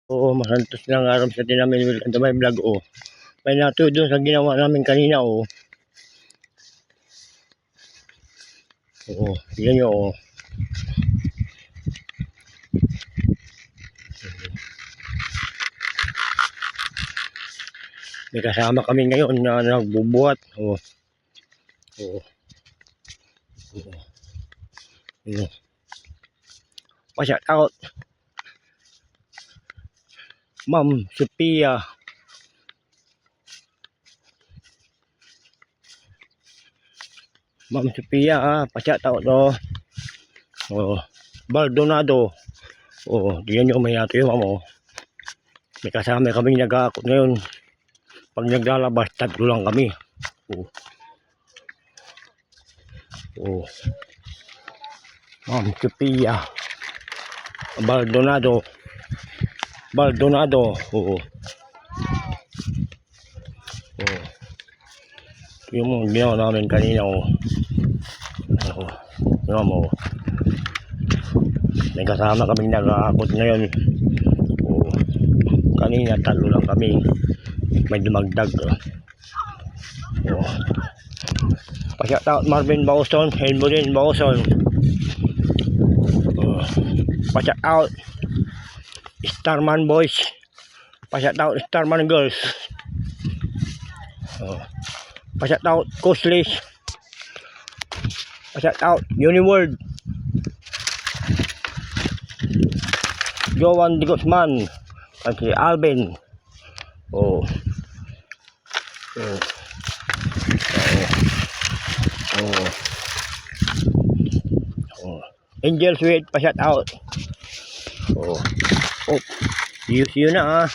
Oo, masantos lang araw sa tinamin. Welcome to my vlog. Oh, may natuyo doon sa ginawa namin kanina. Oh, oo, yan yun. Oh, may kasama kami ngayon na nagbubuhat. Oh, oo, oo, oo. Pa-shout out Ma'am Sophia. Ma'am Sophia, pa-shout out. Oh, oh, Baldonado. Oh, diyan yung may natuyo, ma'am. Oh, may kasama kami nag-aakot ngayon. Pag naglalabas, tatlo lang kami. Oh, oh, Ma'am Sophia Baldonado. Oo. Oo. Yung ginawa namin kanina. Oh. Oh. Ano mo? May kasama kaming nag-aakot ngayon. Oh. Kanina tatlo lang kami. May dumagdag. Oh. Pa-shout out Marvin Bauson, Helmurin Bauson. Oh. Pa-shout out Starman Boys. Pa-shout out Starman Girls. Oh. Pa-shout out Coslis. Pa-shout out Uniworld. Joan de Guzman at si Alvin. Oh. Oh. Oh. Oh. Oh. Angel Sweet, pa-shout out. Oh. Oh. See you na.